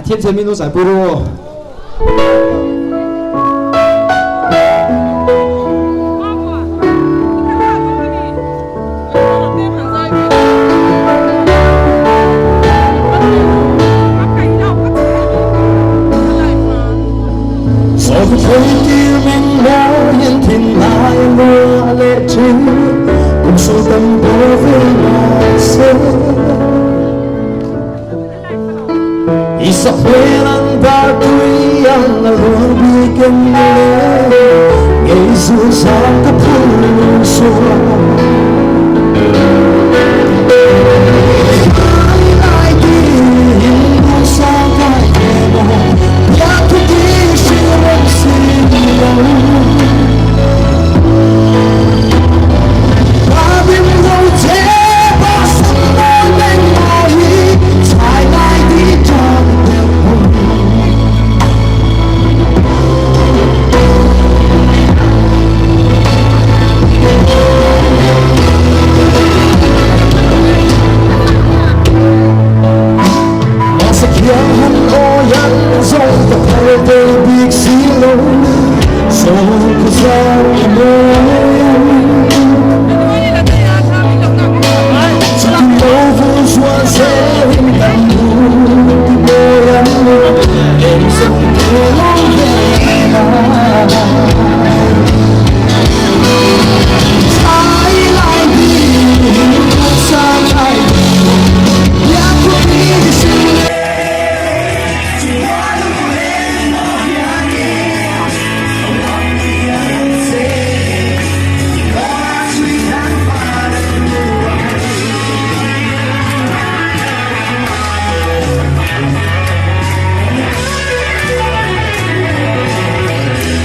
天成民族在部落。Thôi tiêu mình đã nhân thiên lai mưa lệ chứ cùng số tâm bố với ngài sớm isa kailan bagay ang nalubigyan nila ngayon sa kapuso